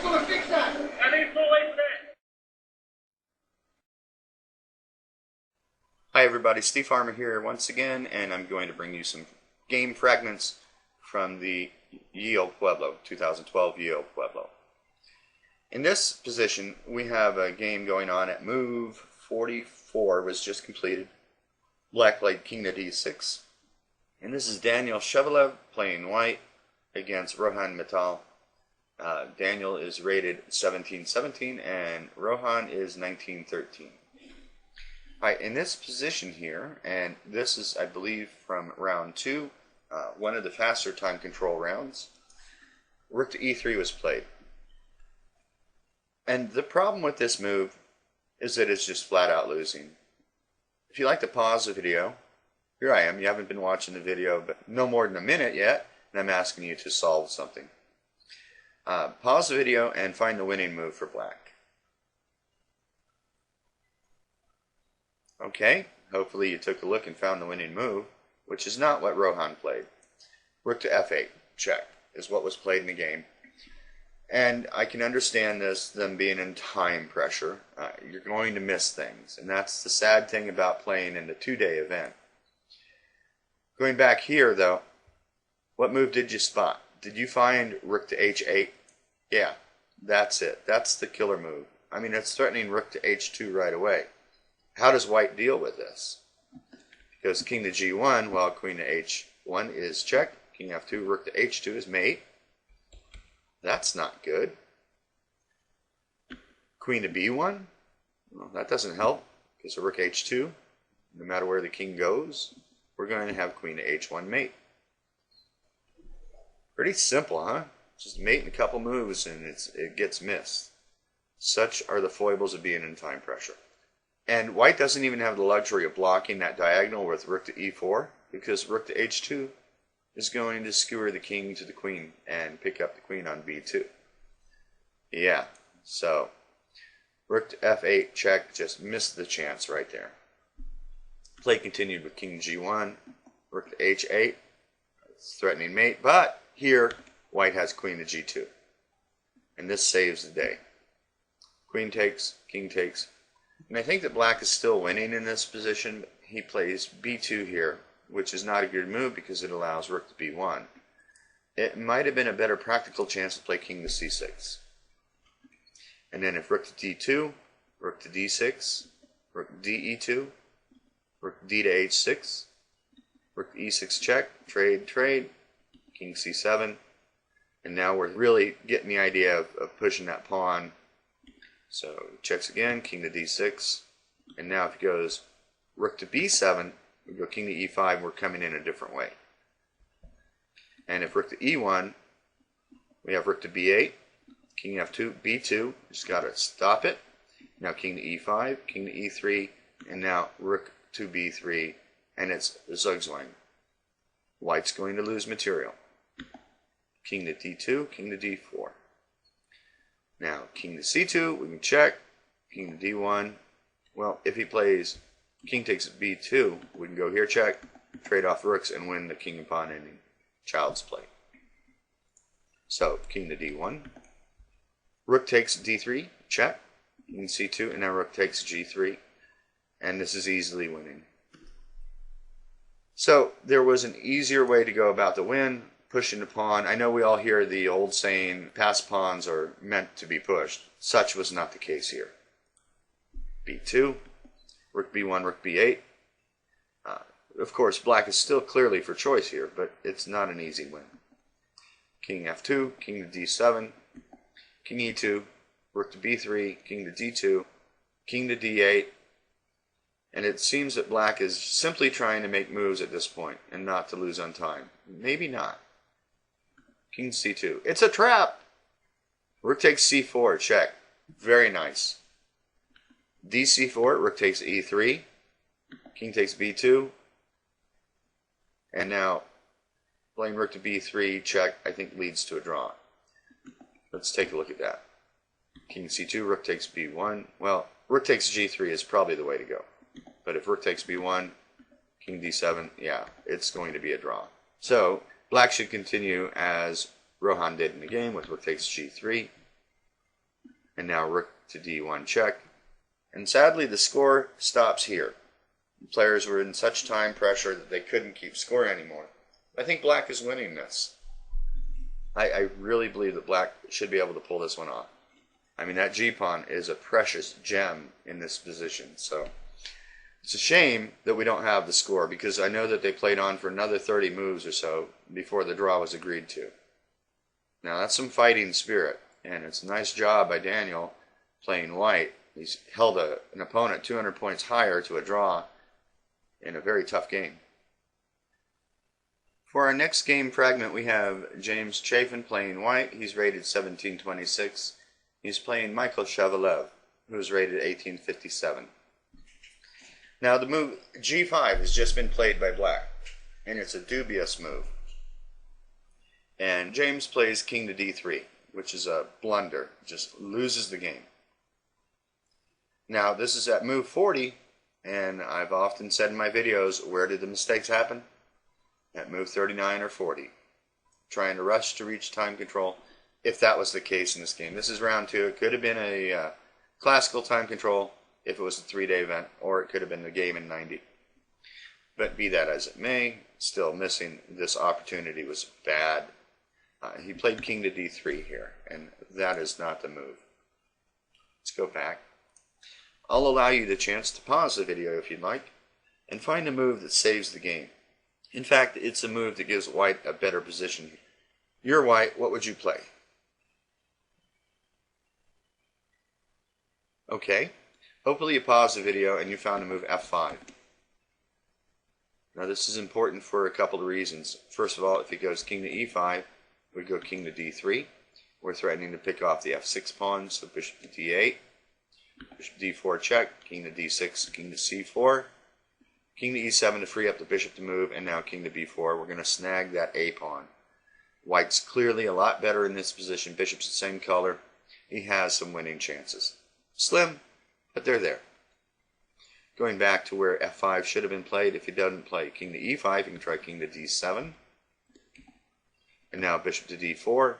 gonna fix that. I need to wait for that. Hi everybody, Steve Farmer here once again, and I'm going to bring you some game fragments from the Pueblo, 2012 Pueblo. In this position, we have a game going on at move 44 was just completed. Black played king to d6, and this is Daniel Shevelev playing white against Rohan Mittal. Daniel is rated 1717 and Rohan is 1913. Alright, in this position here, and this is, I believe, from round 2, one of the faster time control rounds, rook to e3 was played. And the problem with this move is that it's just flat out losing. If you like to pause the video, here I am, you haven't been watching the video, but no more than a minute yet, and I'm asking you to solve something. Pause the video and find the winning move for black. Okay, hopefully you took a look and found the winning move, which is not what Rohan played. Rook to f8, check, is what was played in the game. And I can understand this, them being in time pressure. You're going to miss things, and that's the sad thing about playing in the two-day event. Going back here, though, what move did you spot? Did you find rook to h8? Yeah, that's it. That's the killer move. I mean, it's threatening rook to h2 right away. How does white deal with this? Because king to g1, well, queen to h1 is check. King f2, rook to h2 is mate. That's not good. Queen to b1, well, that doesn't help because of rook h2. No matter where the king goes, we're going to have queen to h1 mate. Pretty simple, huh? Just mate in a couple moves and it gets missed. Such are the foibles of being in time pressure. And white doesn't even have the luxury of blocking that diagonal with rook to e4 because rook to h2 is going to skewer the king to the queen and pick up the queen on b2. Yeah, so rook to f8 check, just missed the chance right there. Play continued with king g1, rook to h8, it's threatening mate, but here white has queen to g2, and this saves the day. Queen takes, king takes. And I think that black is still winning in this position. He plays b2 here, which is not a good move because it allows rook to b1. It might have been a better practical chance to play king to c6. And then if rook to d2, rook to d6, rook to de2, rook d to h6, rook to e6 check, trade, trade, king c7. And now we're really getting the idea of pushing that pawn. So checks again, king to d6, and now if he goes rook to b7, we go king to e5, we're coming in a different way. And if rook to e1, we have rook to b8, king f2, b2, just got to stop it. Now king to e5, king to e3, and now rook to b3, and it's zugzwang. White's going to lose material. King to d2, king to d4. Now, king to c2, we can check. King to d1. Well, if he plays king takes b2, we can go here, check, trade off rooks, and win the king and pawn ending. Child's play. So, king to d1. Rook takes d3, check. King c2, and now rook takes g3. And this is easily winning. So, there was an easier way to go about the win. Pushing the pawn. I know we all hear the old saying, passed pawns are meant to be pushed. Such was not the case here. b2, rook b1, rook b8. Of course, black is still clearly for choice here, but it's not an easy win. King f2, king to d7, king e2, rook to b3, king to d2, king to d8. And it seems that black is simply trying to make moves at this point and not to lose on time. Maybe not. King c2. It's a trap! Rook takes c4, check. Very nice. dc4, rook takes e3. King takes b2. And now, playing rook to b3, check, I think leads to a draw. Let's take a look at that. King c2, rook takes b1. Well, rook takes g3 is probably the way to go. But if rook takes b1, king d7, yeah, it's going to be a draw. So, black should continue as Rohan did in the game with rook takes g3. And now rook to d1 check. And sadly, the score stops here. The players were in such time pressure that they couldn't keep score anymore. I think black is winning this. I really believe that black should be able to pull this one off. I mean, that g-pawn is a precious gem in this position. So it's a shame that we don't have the score, because I know that they played on for another 30 moves or so before the draw was agreed to. Now that's some fighting spirit, and it's a nice job by Daniel playing white. He's held an opponent 200 points higher to a draw in a very tough game. For our next game fragment, we have James Chafin playing white. He's rated 1726. He's playing Michael Shevelev, who's rated 1857. Now the move g5 has just been played by black, and it's a dubious move. And James plays king to d3, which is a blunder, just loses the game. Now this is at move 40, and I've often said in my videos, where did the mistakes happen? At move 39 or 40. Trying to rush to reach time control, if that was the case in this game. This is round 2. It could have been a classical time control if it was a 3-day event, or it could have been the game in 90. But be that as it may, still missing this opportunity was bad. He played king to d3 here, and that is not the move. Let's go back. I'll allow you the chance to pause the video if you'd like, and find a move that saves the game. In fact, it's a move that gives white a better position. You're white, what would you play? Okay, hopefully you paused the video and you found a move f5. Now this is important for a couple of reasons. First of all, if he goes king to e5, we go king to d3. We're threatening to pick off the f6 pawn, so bishop to d8. Bishop d4 check, king to d6, king to c4. King to e7 to free up the bishop to move, and now king to b4. We're going to snag that a pawn. White's clearly a lot better in this position. Bishop's the same color. He has some winning chances. Slim, but they're there. Going back to where f5 should have been played, if he doesn't play king to e5, he can try king to d7. And now bishop to d4.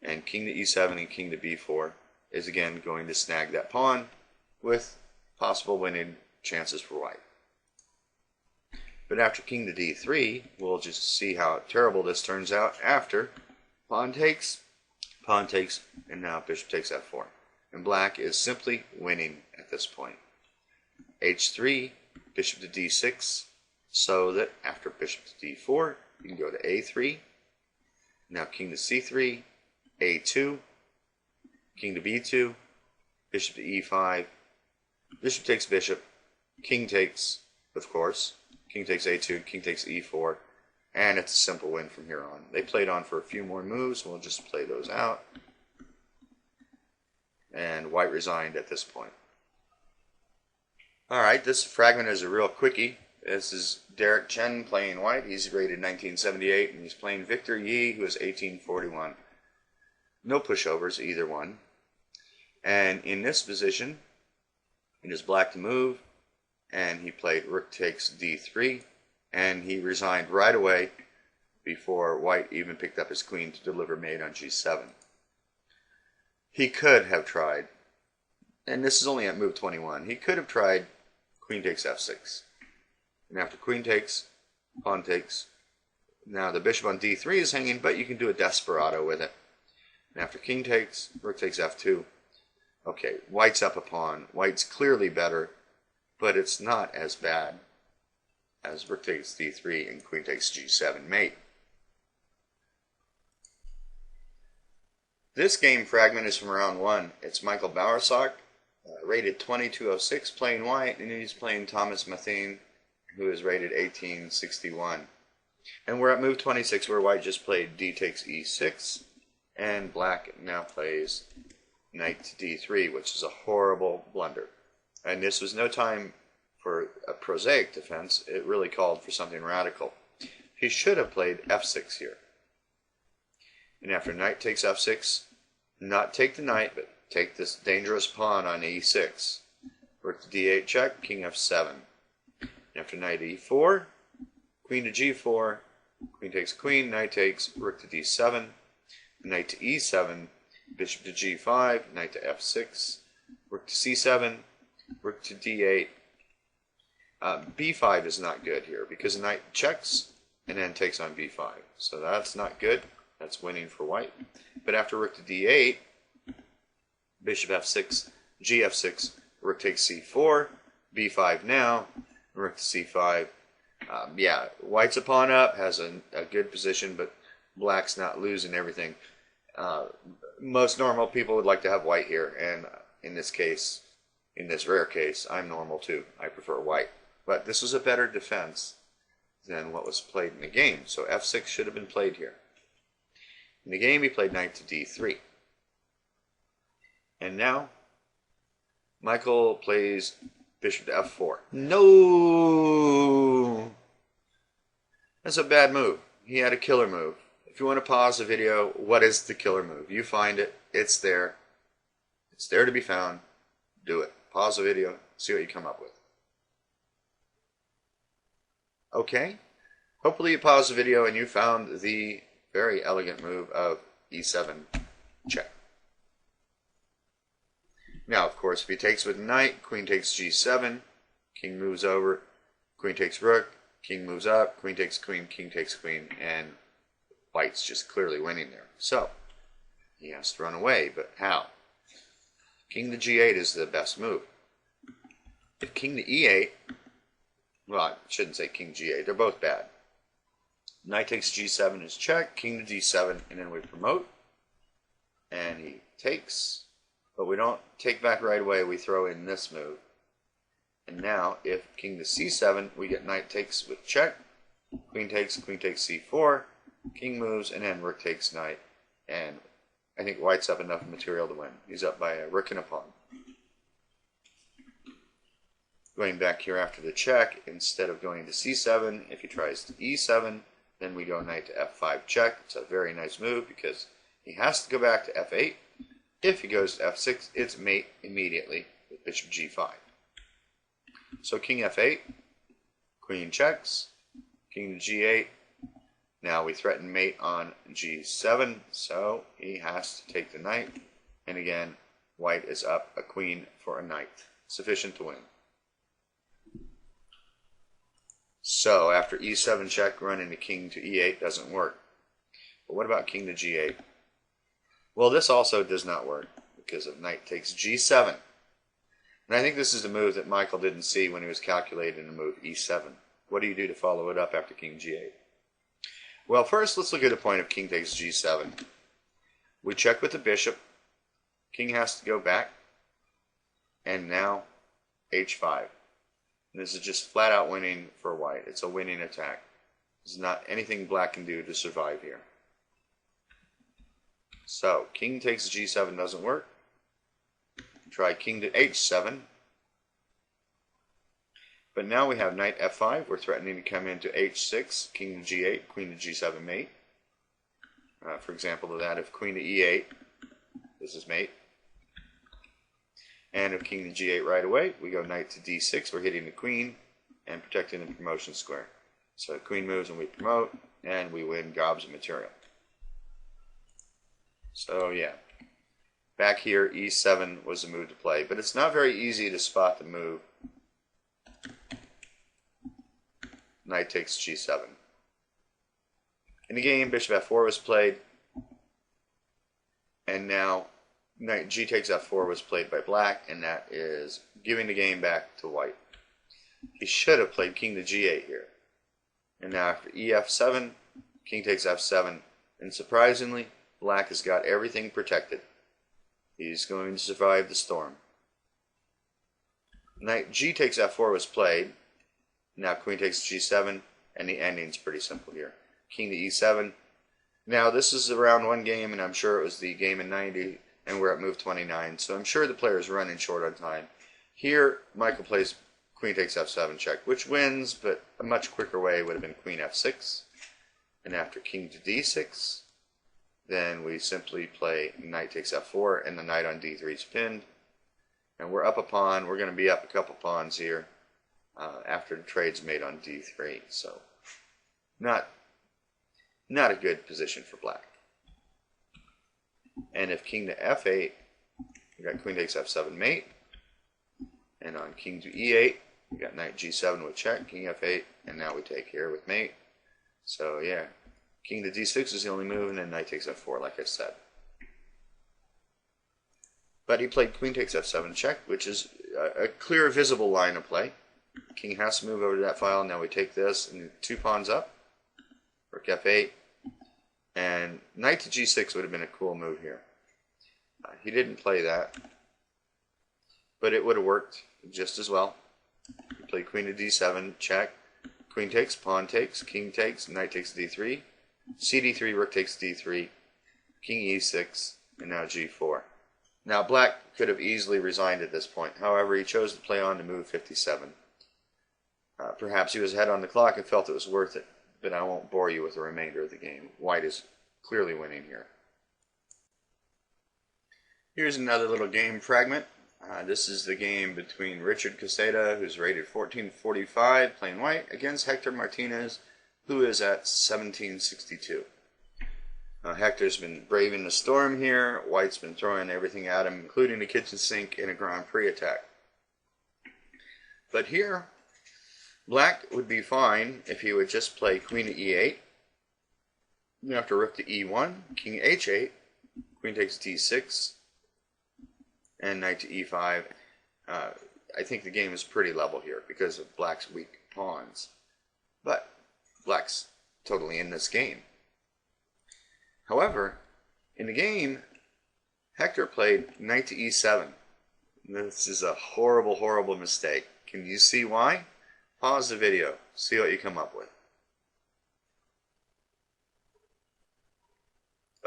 And king to e7 and king to b4 is again going to snag that pawn with possible winning chances for white. But after king to d3, we'll just see how terrible this turns out after pawn takes, and now bishop takes f4. And black is simply winning at this point. h3, bishop to d6, so that after bishop to d4, you can go to a3. Now king to c3, a2, king to b2, bishop to e5, bishop takes bishop, king takes, of course, king takes a2, king takes e4, and it's a simple win from here on. They played on for a few more moves, we'll just play those out. And white resigned at this point. Alright, this fragment is a real quickie. This is Derek Chen playing white. He's rated 1978, and he's playing Victor Yi, who is 1841. No pushovers, either one. And in this position, it is black to move, and he played rook takes d3, and he resigned right away before white even picked up his queen to deliver mate on g7. He could have tried, and this is only at move 21, he could have tried queen takes f6. And after queen takes, pawn takes. Now the bishop on d3 is hanging, but you can do a desperado with it. And after king takes, rook takes f2. Okay, white's up a pawn. White's clearly better, but it's not as bad as rook takes d3 and queen takes g7 mate. This game fragment is from round 1. It's Michael Bowersock, rated 2206, playing white, and he's playing Thomas Methine, who is rated 1861. And we're at move 26, where white just played d takes e6, and black now plays knight to d3, which is a horrible blunder. And this was no time for a prosaic defense. It really called for something radical. He should have played f6 here. And after knight takes f6, not take the knight, but take this dangerous pawn on e6. Rook to d8 check, king f7. And after knight e4, queen to g4, queen takes queen, knight takes, rook to d7, knight to e7, bishop to g5, knight to f6, rook to c7, rook to d8. b5 is not good here because the knight checks and then takes on b5. So that's not good. That's winning for white. But after rook to d8, bishop f6, gf6, rook takes c4, b5 now, rook to c5. Yeah, white's a pawn up, has a good position, but black's not losing everything. Most normal people would like to have white here, and in this case, in this rare case, I'm normal too. I prefer white. But this was a better defense than what was played in the game, so f6 should have been played here. In the game, he played knight to d3. And now, Michael plays bishop to f4. No! That's a bad move. He had a killer move. If you want to pause the video, what is the killer move? You find it. It's there. It's there to be found. Do it. Pause the video. See what you come up with. Okay. Hopefully you paused the video and you found the very elegant move of e7 check. Now, of course, if he takes with knight, queen takes g7, king moves over, queen takes rook, king moves up, queen takes queen, king takes queen, and white's just clearly winning there. So, he has to run away, but how? King to g8 is the best move. If king to e8, well, I shouldn't say king g8, they're both bad. Knight takes g7 is check, king to d7, and then we promote, and he takes. But we don't take back right away, we throw in this move. And now, if king to c7, we get knight takes with check, queen takes c4, king moves, and then rook takes knight. And I think white's up enough material to win. He's up by a rook and a pawn. Going back here after the check, instead of going to c7, if he tries to e7, then we go knight to f5 check. It's a very nice move because he has to go back to f8. If he goes to f6, it's mate immediately with bishop g5. So king f8, queen checks, king to g8. Now we threaten mate on g7, so he has to take the knight. And again, white is up a queen for a knight, sufficient to win. So after e7 check, running the king to e8 doesn't work. But what about king to g8? Well, this also does not work because of knight takes g7. And I think this is the move that Michael didn't see when he was calculating the move e7. What do you do to follow it up after king g8? Well, first let's look at the point of king takes g7. We check with the bishop. King has to go back. And now h5. And this is just flat out winning for white. It's a winning attack. There's not anything black can do to survive here. So, king takes g7 doesn't work. Try king to h7. But now we have knight f5. We're threatening to come into h6, king to g8, queen to g7 mate. For example, to that if queen to e8, this is mate. And if king to g8 right away, we go knight to d6. We're hitting the queen and protecting the promotion square. So queen moves and we promote, and we win gobs of material. So yeah, back here e7 was the move to play, but it's not very easy to spot the move. Knight takes g7. In the game, bishop f4 was played, and now knight g takes f4 was played by black, and that is giving the game back to white. He should have played king to g8 here. And now after ef7, king takes f7, and surprisingly, black has got everything protected. He's going to survive the storm. Knight g takes f4 was played. Now queen takes g7, and the ending's pretty simple here. King to e7. Now this is around one game, and I'm sure it was the game in 90, and we're at move 29, so I'm sure the player's running short on time. Here, Michael plays queen takes f7 check, which wins, but a much quicker way would have been queen f6. And after king to d6, then we simply play knight takes f4, and the knight on d3 is pinned. And we're up a pawn. We're going to be up a couple pawns here after the trade's made on d3. So not a good position for black. And if king to f8, we got queen takes f7 mate. And on king to e8, we got knight g7 with check, king f8, and now we take here with mate. So yeah, king to d6 is the only move, and then knight takes f4, like I said. But he played queen takes f7 check, which is a clear, visible line of play. King has to move over to that file. Now we take this and 2 pawns up. Rook f8. And knight to g6 would have been a cool move here. He didn't play that, but it would have worked just as well. He played queen to d7, check. Queen takes, pawn takes, king takes, knight takes d3. cd3, rook takes d3. King e6, and now g4. Now black could have easily resigned at this point. However, he chose to play on to move 57. Perhaps he was ahead on the clock and felt it was worth it, but I won't bore you with the remainder of the game. White is clearly winning here. Here's another little game fragment. This is the game between Richard Quesada, who's rated 1445, playing white, against Hector Martinez, who is at 1762. Hector's been braving the storm here. White's been throwing everything at him, including the kitchen sink in a Grand Prix attack. But here, black would be fine if he would just play queen to e8. Then after rook to e1, king h8, queen takes d6, and knight to e5. I think the game is pretty level here because of black's weak pawns. But black's totally in this game. However, in the game, Hector played knight to e7. This is a horrible, horrible mistake. Can you see why? Pause the video. See what you come up with.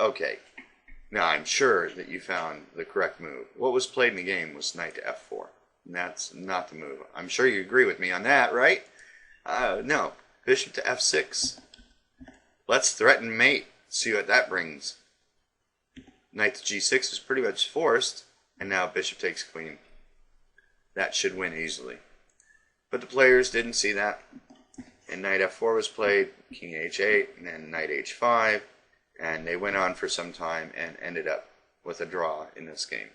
Okay. Now, I'm sure that you found the correct move. What was played in the game was knight to f4. And that's not the move. I'm sure you agree with me on that, right? No. Bishop to f6. Let's threaten mate. See what that brings. Knight to g6 is pretty much forced. And now bishop takes queen. That should win easily. But the players didn't see that. And knight f4 was played. King h8. And then knight h5. And they went on for some time and ended up with a draw in this game.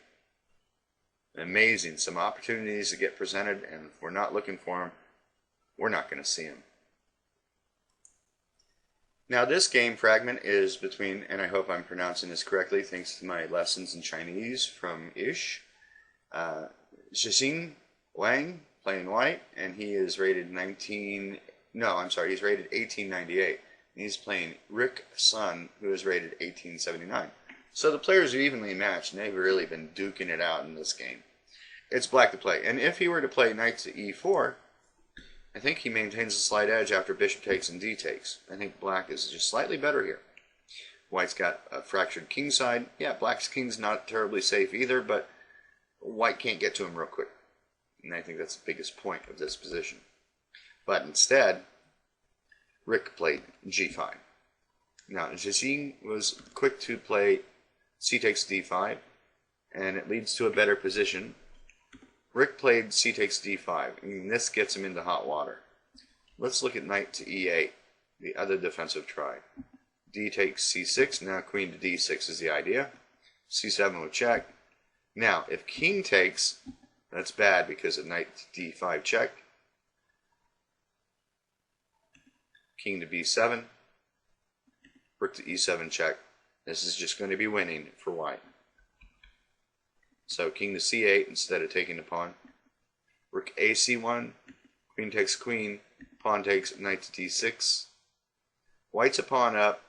Amazing. Some opportunities to get presented, and if we're not looking for them, we're not going to see them. Now this game fragment is between, and I hope I'm pronouncing this correctly thanks to my lessons in Chinese from Ish, Xiexin Wang, playing white, and he is rated he's rated 1898. He's playing Rick Sun, who is rated 1879. So the players are evenly matched, and they've really been duking it out in this game. It's black to play. And if he were to play knight to e4, I think he maintains a slight edge after bishop takes and d takes. I think black is just slightly better here. White's got a fractured king side. Yeah, black's king's not terribly safe either, but white can't get to him real quick. And I think that's the biggest point of this position. But instead, Rick played g5. Now, Xiexin was quick to play c takes d5, and it leads to a better position. Rick played c takes d5, and this gets him into hot water. Let's look at knight to e8, the other defensive try. D takes c6, now queen to d6 is the idea. c7 with check. Now, if king takes, that's bad because of knight to d5 check. King to b7, rook to e7 check. This is just going to be winning for white. So king to c8 instead of taking the pawn. Rook ac1, queen takes queen, pawn takes knight to d6. White's a pawn up.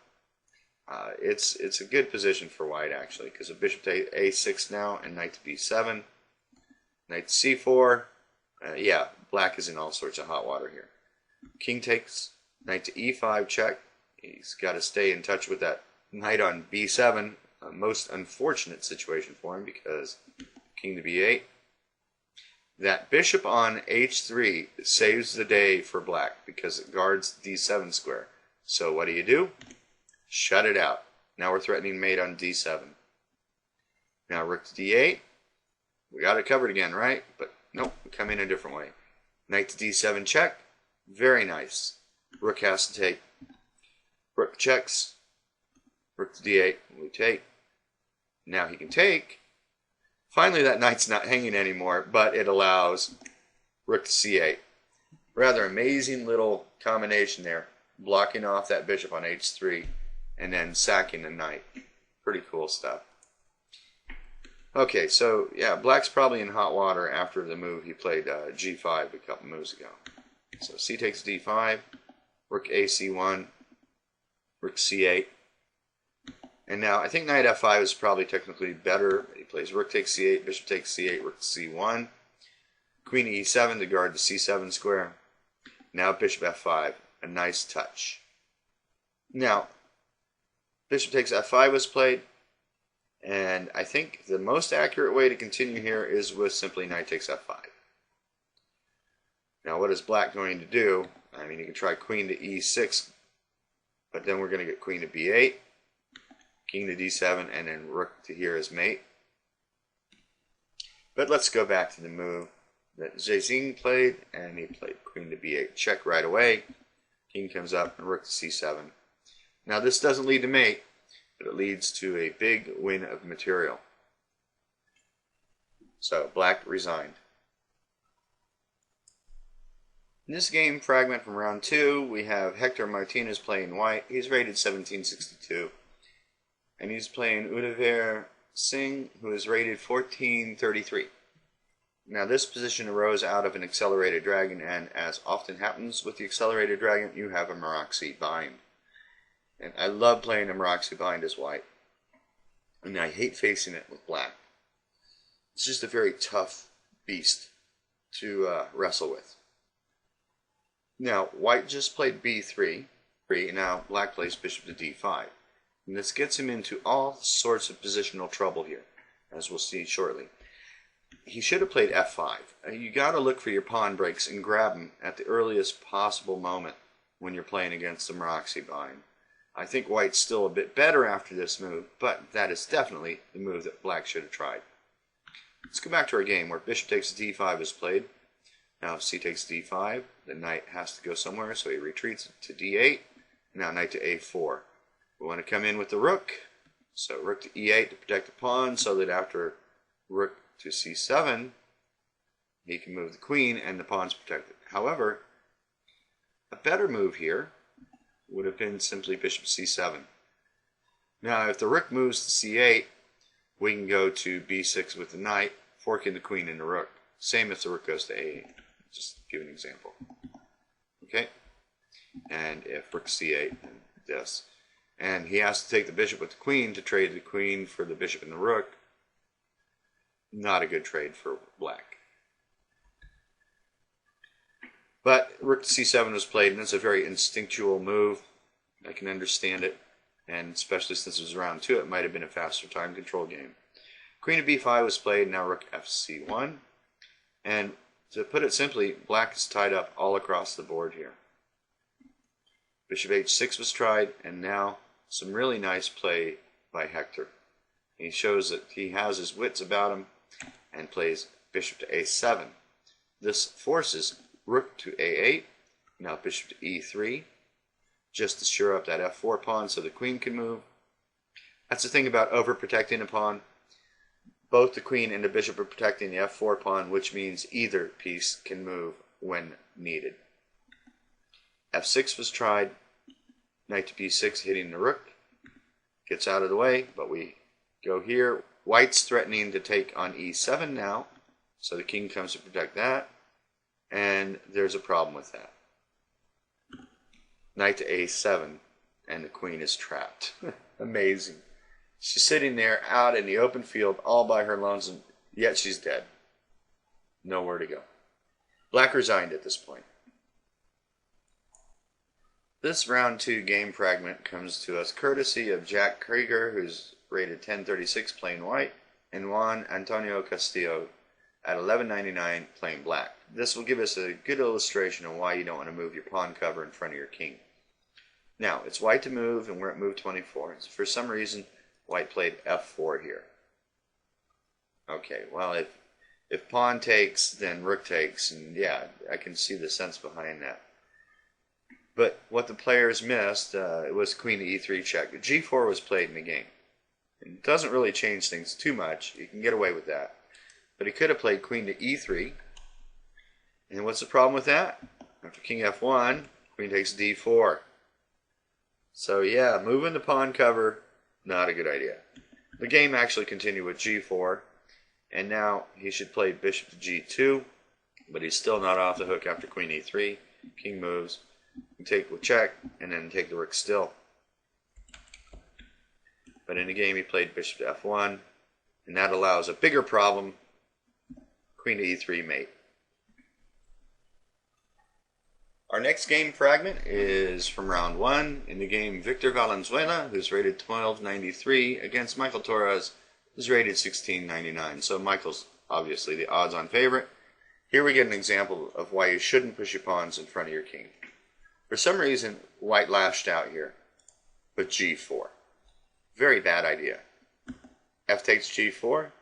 It's a good position for white actually because a bishop to a6 now and knight to b7. Knight to c4. Yeah, black is in all sorts of hot water here. King takes. Knight to e5 check. He's got to stay in touch with that knight on b7. A most unfortunate situation for him because king to b8. That bishop on h3 saves the day for black because it guards the d7 square. So what do? Shut it out. Now we're threatening mate on d7. Now rook to d8. We got it covered again, right? But nope, we come in a different way. Knight to d7 check. Very nice. Rook has to take. Rook checks. Rook to d8. We take. Now he can take. Finally, that knight's not hanging anymore, but it allows rook to c8. Rather amazing little combination there, blocking off that bishop on h3 and then sacking the knight. Pretty cool stuff. Okay, so yeah, black's probably in hot water after the move he played g5 a couple moves ago. So c takes d5, rook ac1, rook c8. And now I think knight f5 is probably technically better. He plays rook takes c8, bishop takes c8, rook c1, queen e7 to guard the c7 square. Now bishop f5, a nice touch. Now, bishop takes f5 was played, and I think the most accurate way to continue here is with simply knight takes f5. Now what is black going to do? I mean, you can try queen to e6, but then we're going to get queen to b8, king to d7, and then rook to here as mate. But let's go back to the move that Xiexin played, and he played queen to b8, check right away. King comes up, and rook to c7. Now this doesn't lead to mate, but it leads to a big win of material. So black resigned. In this game fragment from round 2, we have Hector Martinez playing white. He's rated 1762. And he's playing Singh, who is rated 1433. Now this position arose out of an accelerated dragon, and as often happens with the accelerated dragon, you have a Meraxi bind. And I love playing a Meraxi bind as white. And I hate facing it with black. It's just a very tough beast to wrestle with. Now, white just played b3, and now black plays bishop to d5. And this gets him into all sorts of positional trouble here, as we'll see shortly. He should have played f5. You got to look for your pawn breaks and grab them at the earliest possible moment when you're playing against the Meraxi bind. I think white's still a bit better after this move, but that is definitely the move that black should have tried. Let's go back to our game where bishop takes d5 is played. Now if c takes d5, the knight has to go somewhere, so he retreats to d8. Now knight to a4. We want to come in with the rook, so rook to e8 to protect the pawn, so that after rook to c7, he can move the queen and the pawn's protected. However, a better move here would have been simply bishop c7. Now if the rook moves to c8, we can go to b6 with the knight, forking the queen and the rook. Same if the rook goes to a8. Just to give an example. Okay? And if rook c8, then this. And he has to take the bishop with the queen to trade the queen for the bishop and the rook. Not a good trade for black. But rook to c7 was played, and it's a very instinctual move. I can understand it. And especially since it was round 2, it might have been a faster time control game. Queen to b5 was played, now rook fc1. And to put it simply, black is tied up all across the board here. Bishop h6 was tried, and now some really nice play by Hector. He shows that he has his wits about him and plays bishop to a7. This forces rook to a8, now bishop to e3, just to shore up that f4 pawn so the queen can move. That's the thing about overprotecting a pawn. Both the queen and the bishop are protecting the f4 pawn, which means either piece can move when needed. f6 was tried, knight to b6 hitting the rook, gets out of the way, but we go here. White's threatening to take on e7 now, so the king comes to protect that, and there's a problem with that. Knight to a7, and the queen is trapped. Amazing. She's sitting there out in the open field all by her lonesome, yet she's dead. Nowhere to go. Black resigned at this point. This round 2 game fragment comes to us courtesy of Jack Krieger, who's rated 1036 playing white, and Juan Castillo at 1199 playing black. This will give us a good illustration of why you don't want to move your pawn cover in front of your king. Now, it's white to move, and we're at move 24. For some reason, white played f4 here. Okay, well, if pawn takes, then rook takes, and yeah, I can see the sense behind that. But what the players missed, it was queen to e3 check. G4 was played in the game. It doesn't really change things too much. You can get away with that. But he could have played queen to e3. And what's the problem with that? After king f1, queen takes d4. So yeah, moving the pawn cover, not a good idea. The game actually continued with g4. And now he should play bishop to g2. But he's still not off the hook after queen e3. King moves. You take with check, and then take the rook still. But in the game he played bishop to f1, and that allows a bigger problem, queen to e3 mate. Our next game fragment is from round 1 in the game Victor Valenzuela, who's rated 1293, against Michael Torres, who's rated 1699. So Michael's obviously the odds-on favorite. Here we get an example of why you shouldn't push your pawns in front of your king. For some reason, white lashed out here with g4. Very bad idea. F takes g4,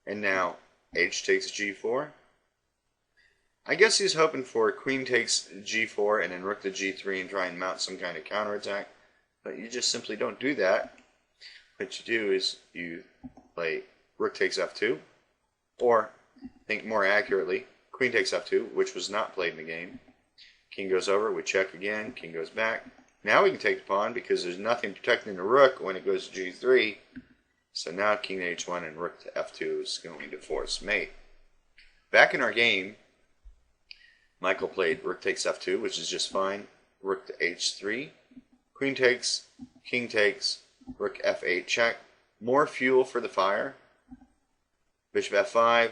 and now h takes g4. I guess he's hoping for queen takes g4 and then rook to g3 and try and mount some kind of counterattack, but you just simply don't do that. What you do is you play rook takes f2, or think more accurately, queen takes f2, which was not played in the game. King goes over, we check again, king goes back. Now we can take the pawn because there's nothing protecting the rook when it goes to g3. So now king to h1 and rook to f2 is going to force mate. Back in our game, Michael played rook takes f2, which is just fine. Rook to h3, queen takes, king takes, rook f8 check. More fuel for the fire. Bishop f5,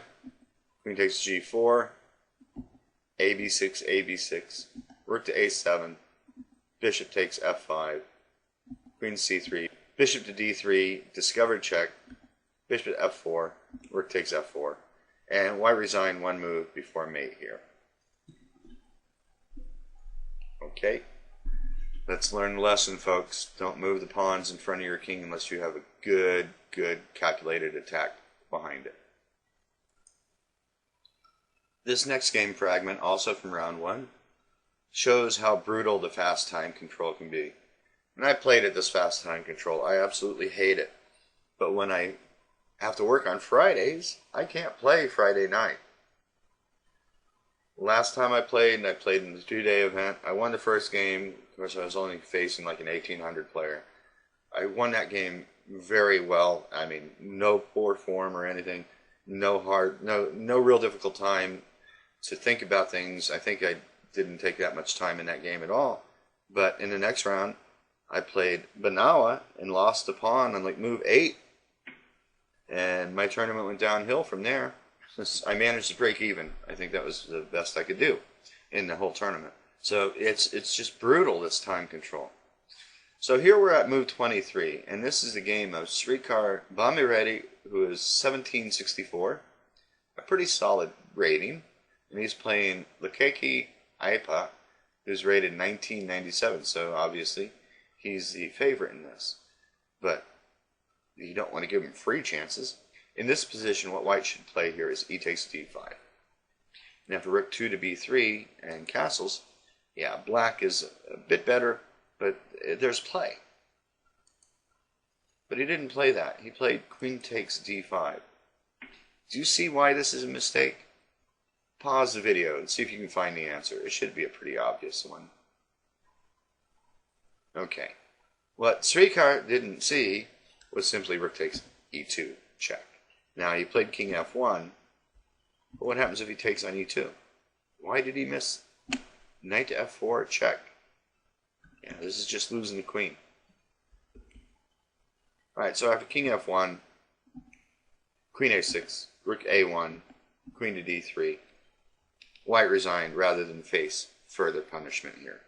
queen takes g4, ab6, ab6, rook to a7, bishop takes f5, queen c3, bishop to d3, discovered check, bishop to f4, rook takes f4, and white resigned one move before mate here. Okay, let's learn the lesson, folks. Don't move the pawns in front of your king unless you have a good calculated attack behind it. This next game fragment, also from round 1, shows how brutal the fast time control can be. When I played at this fast time control, I absolutely hate it. But when I have to work on Fridays, I can't play Friday night. Last time I played in the 2-day event, I won the first game. Of course, I was only facing like an 1800 player. I won that game very well. I mean, no poor form or anything. No real difficult time to think about things. I think I didn't take that much time in that game at all. But in the next round, I played Banawa and lost the pawn on like move 8. And my tournament went downhill from there. I managed to break even. I think that was the best I could do in the whole tournament. So it's just brutal, this time control. So here we're at move 23, and this is the game of Streetcar Bommireddy, who is 1764, a pretty solid rating, and he's playing Lekeki Aipa, who's rated 1997, so obviously he's the favorite in this. But you don't want to give him free chances. In this position, what white should play here is e takes d5. And after rook 2 to b3 and castles, yeah, black is a bit better, but there's play. But he didn't play that. He played queen takes d5. Do you see why this is a mistake? Pause the video and see if you can find the answer. It should be a pretty obvious one. Okay. What Streetcar didn't see was simply rook takes e2, check. Now he played king f1, but what happens if he takes on e2? Why did he miss knight to f4, check? Yeah, this is just losing the queen. Alright, so after king f1, queen a6, rook a1, queen to d3, white resigned rather than face further punishment here.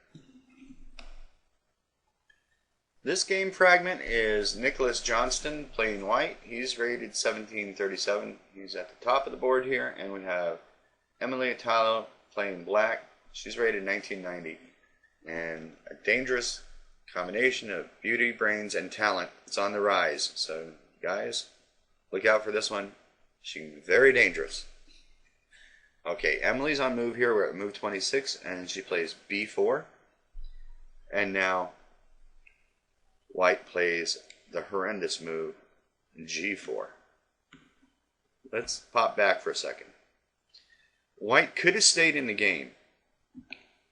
This game fragment is Nicholas Johnston playing white. He's rated 1737. He's at the top of the board here. And we have Emily Tallo playing black. She's rated 1990. And a dangerous combination of beauty, brains, and talent. It's on the rise. So, guys, look out for this one. She can be very dangerous. Okay, Emily's on move here. We're at move 26, and she plays b4. And now white plays the horrendous move G4. Let's pop back for a second. White could have stayed in the game.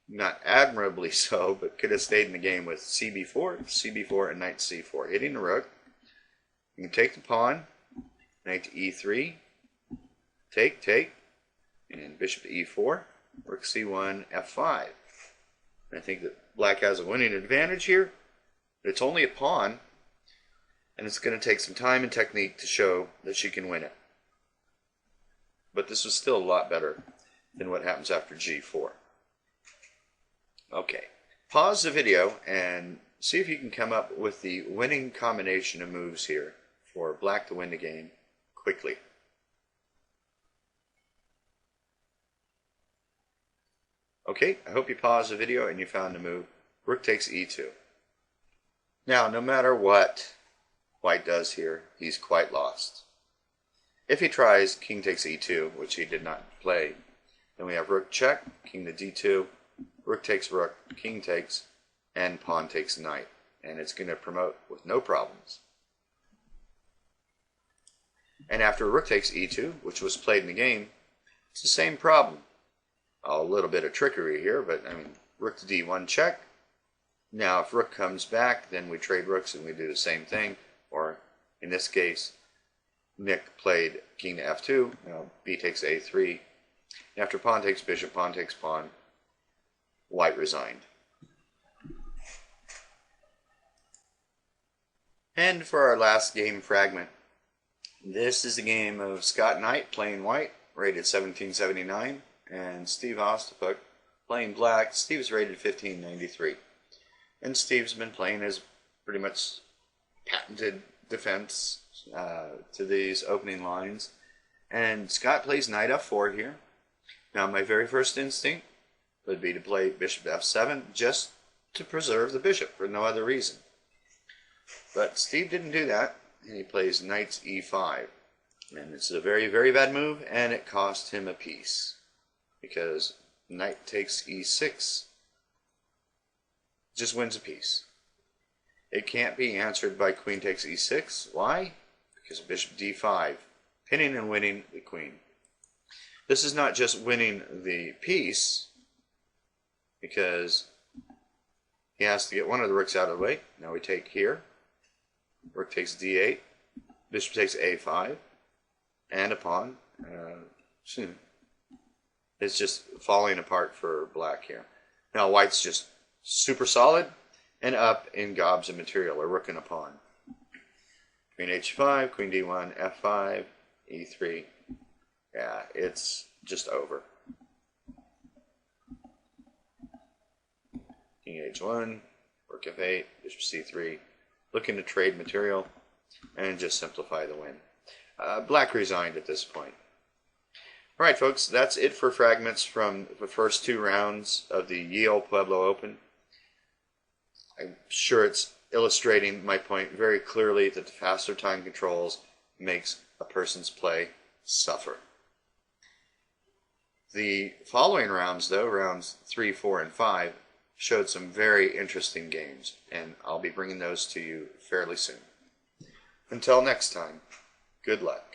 Not admirably so, but could have stayed in the game with CB4, CB4, and knight C4. Hitting the rook. You can take the pawn. Knight to E3. Take. And bishop to E4. Rook C1, F5. And I think that black has a winning advantage here. But it's only a pawn. And it's going to take some time and technique to show that she can win it. But this is still a lot better than what happens after G4. Okay, pause the video and see if you can come up with the winning combination of moves here for black to win the game quickly. Okay, I hope you paused the video and you found the move. Rook takes E2. Now, no matter what white does here, he's quite lost. If he tries king takes E2, which he did not play, then we have rook check, king to D2, rook takes rook, king takes, and pawn takes knight. And it's going to promote with no problems. And after rook takes E2, which was played in the game, it's the same problem. A little bit of trickery here, but I mean, rook to D1 check. Now if rook comes back, then we trade rooks and we do the same thing. Or in this case, Nick played king to F2. Now B takes A3. After pawn takes bishop, pawn takes pawn, white resigned. And for our last game fragment, this is the game of Scott Knight playing white, rated 1779, and Steve Ostapuk playing black. Steve's rated 1593. And Steve's been playing his pretty much patented defense to these opening lines. And Scott plays knight F4 here. Now my very first instinct would be to play bishop F7 just to preserve the bishop for no other reason. But Steve didn't do that, and he plays knight E5. And it's a very, very bad move, and it cost him a piece. Because knight takes E6 just wins a piece. It can't be answered by queen takes E6. Why? Because bishop D5, pinning and winning the queen. This is not just winning the piece, because he has to get one of the rooks out of the way. Now we take here. Rook takes D8. Bishop takes A5. And a pawn. It's just falling apart for black here. Now white's just super solid and up in gobs of material, a rook and a pawn. Queen H5, Queen D1, F5, E3. Yeah, it's just over. King H1, Rook F8, Bishop C3. Looking to trade material and just simplify the win. Black resigned at this point. Alright folks, that's it for fragments from the first two rounds of the Ye Olde Pueblo Open. I'm sure it's illustrating my point very clearly that the faster time controls makes a person's play suffer. The following rounds, though, rounds 3, 4, and 5, showed some very interesting games, and I'll be bringing those to you fairly soon. Until next time, good luck.